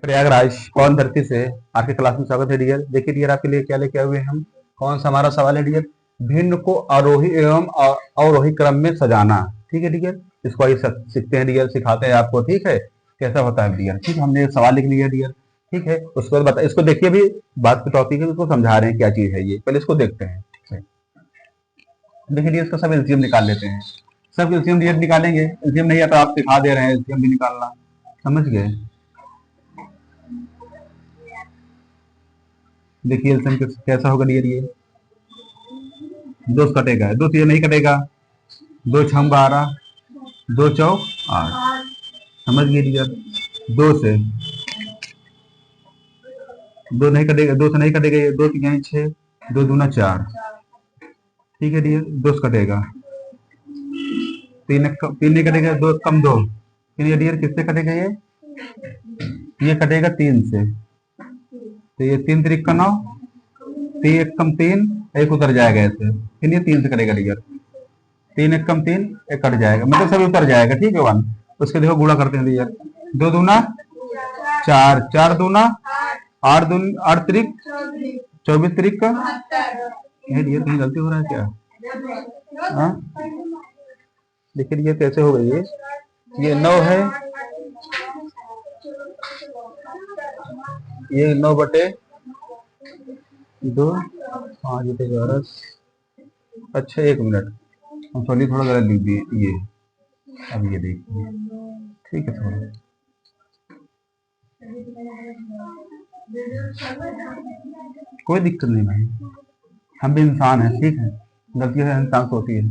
प्रयागराज पवन धरती से आपके क्लास में स्वागत है डियर। देखिए डियर, आपके लिए क्या लेके आए हुए हैं हम। कौन सा हमारा सवाल है डियर? भिन्न को आरोही एवं अवरोही क्रम में सजाना। ठीक है डियर, इसको आइए सीखते हैं डियर, सिखाते हैं आपको। ठीक है, कैसा होता है डियर। ठीक है, हमने एक सवाल लिख लिया डियर। ठीक है, उसको बता, इसको देखिए, अभी बात की टॉपिक है, उसको समझा रहे हैं क्या चीज है ये। पहले इसको देखते हैं। ठीक है, देखिए डियर, इसका सब एलसीएम निकाल लेते हैं। सब एलसीएम डियर निकालेंगे। एलसीएम नहीं आता, आप सिखा दे रहे हैं एलसीएम भी निकालना। समझ गए? देखिए एलसीएम कैसा होगा डियर। ये दो से कटेगा, दो से ये नहीं कटेगा। दो छम 12, दो चौक 8। समझ गए डियर? दो से दो नहीं कटेगा, दो से नहीं कटेगा ये। दो तीन 6, दो दूना 4। ठीक है डियर, दो से कटेगा। तीन नहीं कटेगा, दो कम 2। ये डियर किससे कटेगा? ये कटेगा 3 से। तो ये 3 त्रिक का 9, 3 एक कम 3, एक उतर जाएगा ऐसे। फिर ये 3 से कटेगा डियर। 3 एक कम 3, एक कट जाएगा, मतलब सभी उतर जाएगा। ठीक है वन। उसके देखो गुणा करते हैं डियर। 2 दूना 4, 4 दूना 8, 8 त्रिक 24 त्रिक का। ये डियर कहीं गलती हो रहा है क्या? हाँ, देखिए डियर कैसे हो गई ये 9 है, ये 9 बटे 2, 5 बटे 11। अच्छा एक मिनट, हम सॉरी थोड़ा गलत लिख दिए ये। अब ये देखिए, ठीक है, थोड़ा कोई दिक्कत नहीं भाई, हम भी इंसान हैं। ठीक है, गलतियां इंसान से होती है।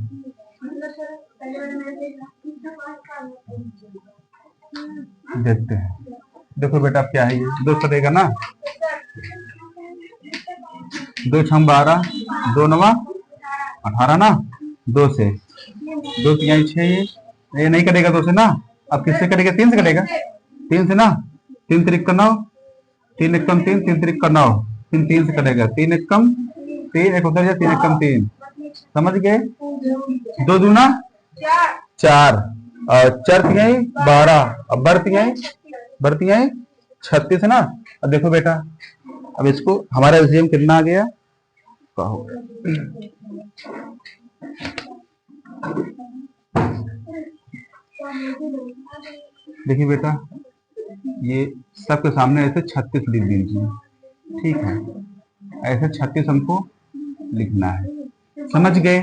देखते हैं। देखो बेटा, अब क्या है ये? दो कटेगा ना, 2 छम 12, 2 नवा 18 ना। 2 से 2 तिहाई 6, ये नहीं कटेगा 2 से ना। अब किससे कटेगा? 3 से कटेगा। 3 से ना, 3 त्रिक का 9, 3 एक कम 3, 3 त्रिक का 9। 3 से कटेगा, 3 एक कम 3, एक उतर जाए, 3 एक कम 3। समझ गए? 2 दूना 4, और 4 तिहाई 12, अब बढ़ती है 36 है ना। अब देखो बेटा, अब इसको हमारा एलसीएम कितना आ गया कहो। देखिए बेटा, ये सबके सामने ऐसे 36 लिख दीजिए। ठीक है, ऐसे 36 हमको लिखना है। समझ गए?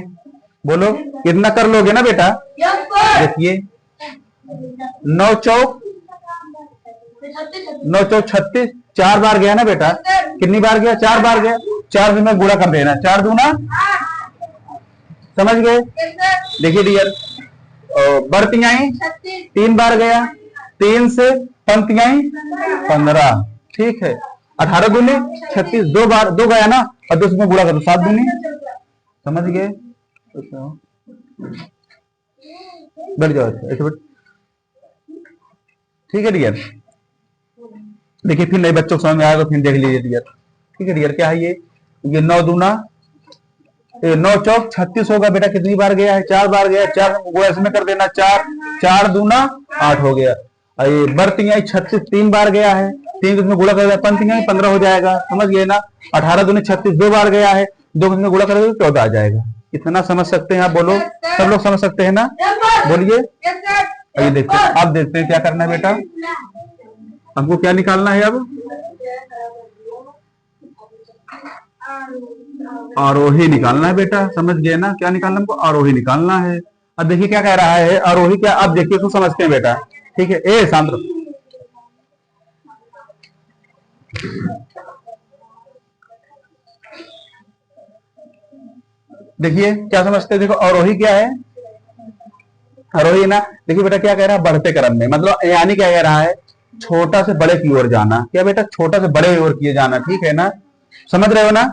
बोलो कितना कर लोगे ना बेटा? देखिए 9 चौक 36, 4 बार गया ना बेटा। कितनी बार गया? 4 बार गया। 4 से मैं गुणा कर देना, 4 दूना। समझ गए? देखिए डियर, बढ़तियाई 3 बार गया, 3 से पंक्तियाई 15। ठीक है, 18 दूनी 36, 2 बार 2 गया ना, और 2 में गुणा कर दो, 7 दूनी। समझ गए? बैठ जाओ ऐसे बैठ। ठीक है डियर, देखिए फिर नए बच्चों को समझ में आएगा, फिर देख लीजिए डियर। ठीक है डियर, क्या है ये 9 दूना 9 चौक 36 होगा बेटा। कितनी बार गया है? 4 बार गया। 4 वो इसमें कर देना, 4 दूना 8 हो गया। और ये बढ़तियाई 36 3 बार गया है, 3 इसमें गुणा कर 15 हो जाएगा। समझ गए ना? 18 दूनी 36 2 बार गया है, 2 इसमें गुणा कर 14 आ जाएगा। इतना समझ सकते हैं आप? बोलो, सब लोग समझ सकते हैं ना? बोलिए। ये देखते हैं, अब देखते हैं क्या करना है बेटा। हमको क्या निकालना है अब? आरोही निकालना है बेटा। समझ गए ना? क्या निकालना हमको? आरोही निकालना है। अब देखिए क्या कह रहा है आरोही क्या। अब देखिए इसको समझते हैं बेटा। ठीक है, ए शांत रहो। देखिए क्या समझते हैं? देखो आरोही क्या है? आरोही ना, देखिए बेटा क्या कह रहा है? बढ़ते क्रम में, मतलब यानी क्या कह रहा है? छोटा से बड़े की ओर जाना। क्या बेटा? छोटा से बड़े की ओर किए जाना। ठीक है ना? समझ रहे हो ना?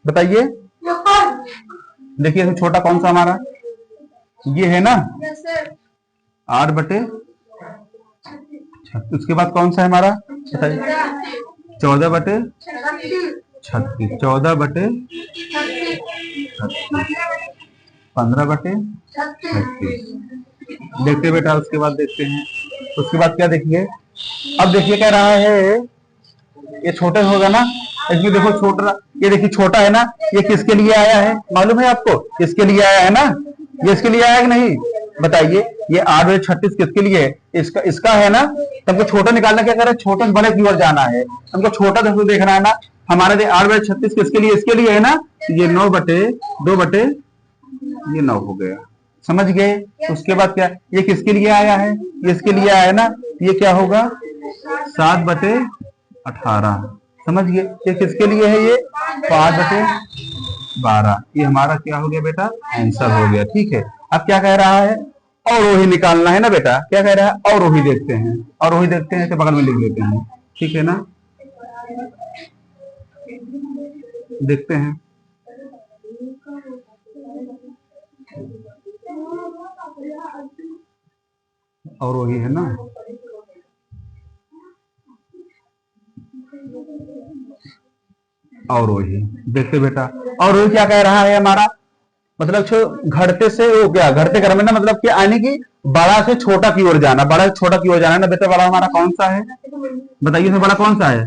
बताइए। देखिए इसमें छोटा कौन सा हमारा? ये है ना, 8 बटे 36। उसके बाद कौन सा है हमारा? बताइए। 14 बटे 36, 14 बटे 36, 15 बटे 36। देखते बेटा, उसके बाद देखते हैं। उसके बाद क्या देखिए? अब देखिए क्या रहा है, ये छोटा होगा ना, इसमें देखो छोटा, ये देखिए छोटा है ना, ये किसके लिए आया है मालूम है आपको? इसके लिए आया है ना, ये इसके लिए आया कि नहीं बताइए? ये 8/36 किसके लिए है? इसका इसका है ना, तो हमको छोटा निकालना, क्या करे, छोटा से बड़े की ओर जाना है, हमको छोटा देखना है ना। हमारे 8/36 किसके लिए? इसके लिए है ना, ये 9/2 ये 9 हो गया, समझ गए? उसके बाद क्या, ये किसके लिए आया है? ये इसके लिए आया है ना, ये क्या होगा, 7/18, समझ गए? ये किसके लिए है? ये 5/12, ये हमारा क्या हो गया बेटा, आंसर हो गया। ठीक है, अब क्या कह रहा है, और वही निकालना है ना बेटा, क्या कह रहा है, और वही देखते हैं, और वही देखते हैं, तो बगल में लिख लेते हैं, ठीक है ना, देखते हैं। और वही है ना, और वही देखते बेटा, और वही क्या कह रहा है हमारा, मतलब घटते से वो क्या, घटते क्रम में ना, मतलब कि आने की बड़ा से छोटा की ओर जाना, बड़ा से छोटा की ओर जाना है ना बेटा। बड़ा हमारा कौन सा है बताइए, इसमें बड़ा कौन सा है?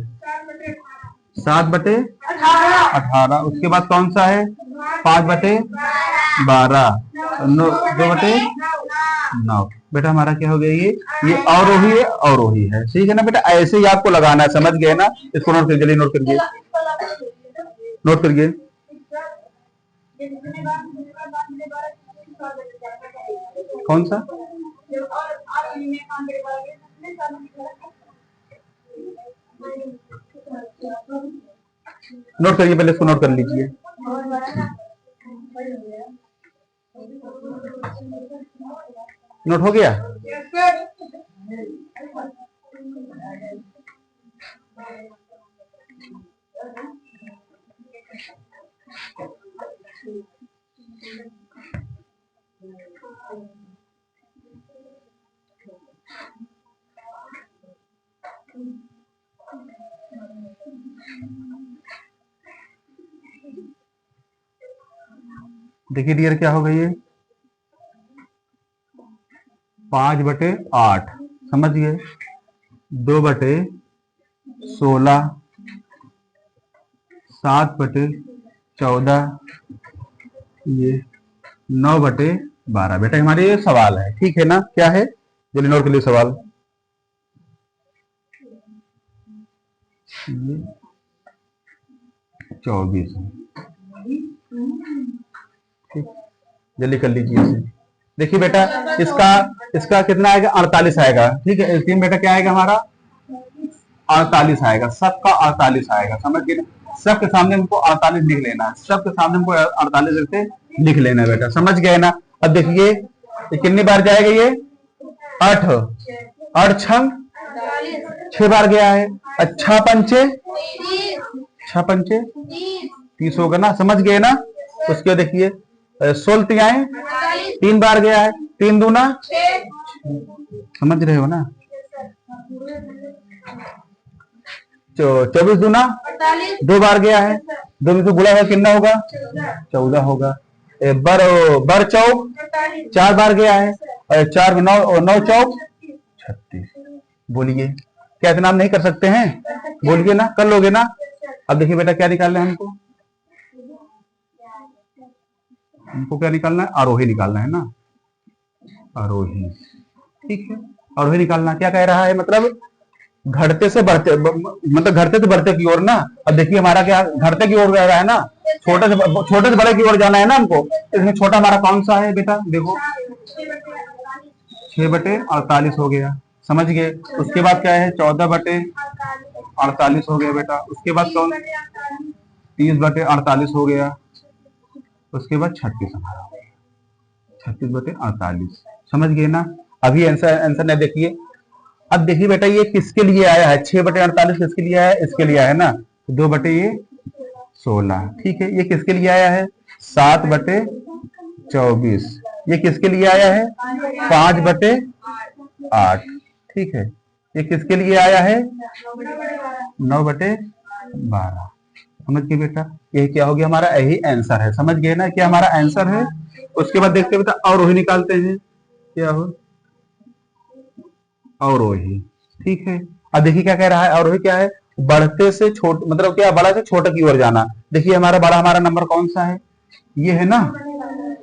7/18। उसके बाद कौन सा है? 5/12, 2/9 बेटा। हमारा क्या हो गया, ये और वही है, और वही है, ठीक है ना बेटा। ऐसे ही आपको लगाना है, समझ गए ना? इसको नोट करिए, नोट करिए, नोट करिए। कौन सा? नोट करिए, पहले इसको नोट कर लीजिए। नोट हो गया? देखिए डियर, क्या हो गई है, 5/8, समझ गए? 2/16, 7/14, ये 9/12 बेटा। हमारे ये सवाल है, ठीक है ना? क्या है, जेलिनोर के लिए सवाल, 24, ठीक, जल्दी कर लीजिए इसे। देखिए बेटा, इसका इसका कितना आएगा, 48 आएगा, ठीक है। तीन बेटा क्या आएगा हमारा, 48 आएगा, सबका 48 आएगा, समझ गए? सबके सामने हमको 48 लिख लेना है, सबके सामने हमको 48 से लिख लेना है बेटा, समझ गए ना? अब देखिए ये कितनी बार जाएगा, ये 8 8 छंग 6 बार गया है, अच्छा पंचे 30 होगा ना, समझ गए ना? उसके देखिए 16 तिहाई 3 बार गया है, 3 दूना, समझ रहे हो ना? 24 दूना 2 बार गया है, 2 में से गुणा है कितना होगा, 14 होगा। बर चौक 4 बार गया है, 4 में 9 चौक 36। बोलिए, क्या इतना नहीं कर सकते हैं? बोलिए ना, कर लोगे ना? अब देखिए बेटा, क्या निकालना है हमको, हमको क्या निकालना है, आरोही निकालना है ना, आरोही, ठीक है। आरोही निकालना, क्या कह रहा है, मतलब घटते से बढ़ते, मतलब घटते से बढ़ते की ओर ना। अब देखिए हमारा क्या घटते की ओर जा रहा है ना, छोटे से बड़े की ओर जाना है ना हमको। इसमें छोटा हमारा कौन सा है बेटा, देखो 6/48 हो गया, समझ गए? उसके बाद क्या है, 14/48 हो गया बेटा। उसके बाद कौन, 30/48 हो गया। उसके बाद 36 हमारा, 36/48, समझ गए ना? अभी आंसर नहीं देखिए। अब देखिए बेटा, ये किसके लिए आया है, 6/48 किसके लिए आया है, इसके लिए आया है ना, 2/16, ठीक है। ये किसके लिए आया है, 7/24, ये किसके लिए आया है, 5/8, ठीक है। ये किसके लिए आया है, 9/12, समझ गए बेटा? यही क्या हो गया हमारा, यही आंसर है, समझ गए ना? क्या हमारा आंसर है। उसके बाद देखते बेटा, और वही निकालते हैं, क्या हो, और वही ठीक है। अब देखिए क्या कह रहा है, आरोही क्या है, बढ़ते से छोटे मतलब क्या, बड़ा से छोटे की ओर जाना। देखिए हमारा बड़ा, हमारा नंबर कौन सा है, ये है ना,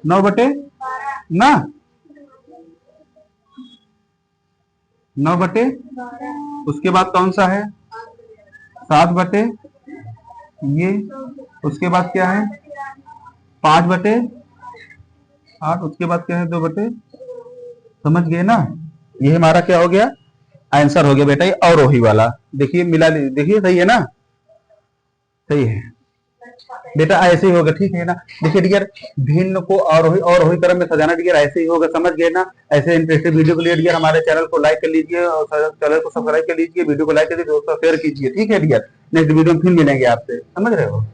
9 बटे ना, 9 बटे, उसके बाद कौन सा है, 7 बटे ये, उसके बाद क्या है, 5/8, उसके बाद क्या है, 2/, समझ गए ना। ये हमारा क्या हो गया, आंसर हो गया बेटा, ये अवरोही वाला। देखिए मिला, देखिए सही है ना, सही है बेटा, ऐसे ही होगा, ठीक है ना। देखिए डियर, भिन्न को अवरोही अवरोही क्रम में सजाना डियर ऐसे ही होगा, समझ गए ना। ऐसे इंटरेस्टिंग वीडियो के लिए डियर हमारे चैनल को लाइक कर लीजिए और चैनल को सब्सक्राइब कर लीजिए, वीडियो को लाइक कर दीजिए, दोस्तों शेयर कीजिए, ठीक है डियर। नेक्स्ट वीडियो में फिर मिलेंगे आपसे, समझ रहे हो।